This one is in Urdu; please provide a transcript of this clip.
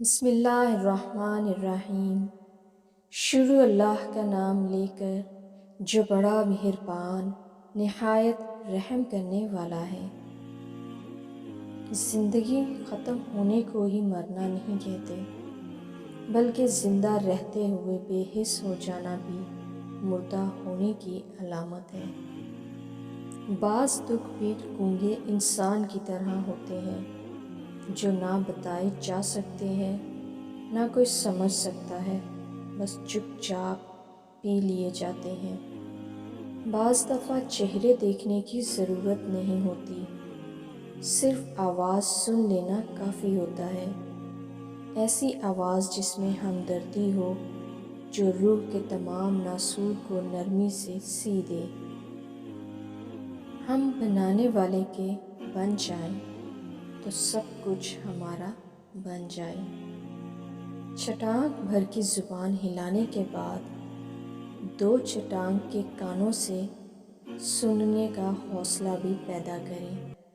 بسم اللہ الرحمن الرحیم۔ شروع اللہ کا نام لے کر جو بڑا مہربان نہایت رحم کرنے والا ہے۔ زندگی ختم ہونے کو ہی مرنا نہیں کہتے، بلکہ زندہ رہتے ہوئے بے حس ہو جانا بھی مردہ ہونے کی علامت ہے۔ بعض دکھ بھی گونگے انسان کی طرح ہوتے ہیں، جو نہ بتائے جا سکتے ہیں، نہ کوئی سمجھ سکتا ہے، بس چپ چاپ پی لیے جاتے ہیں۔ بعض دفعہ چہرے دیکھنے کی ضرورت نہیں ہوتی، صرف آواز سن لینا کافی ہوتا ہے۔ ایسی آواز جس میں ہمدردی ہو، جو روح کے تمام ناسور کو نرمی سے سی دے۔ ہم بنانے والے کے بن جائیں تو سب کچھ ہمارا بن جائے۔ چٹاک بھر کی زبان ہلانے کے بعد دو چٹاک کے کانوں سے سننے کا حوصلہ بھی پیدا کریں۔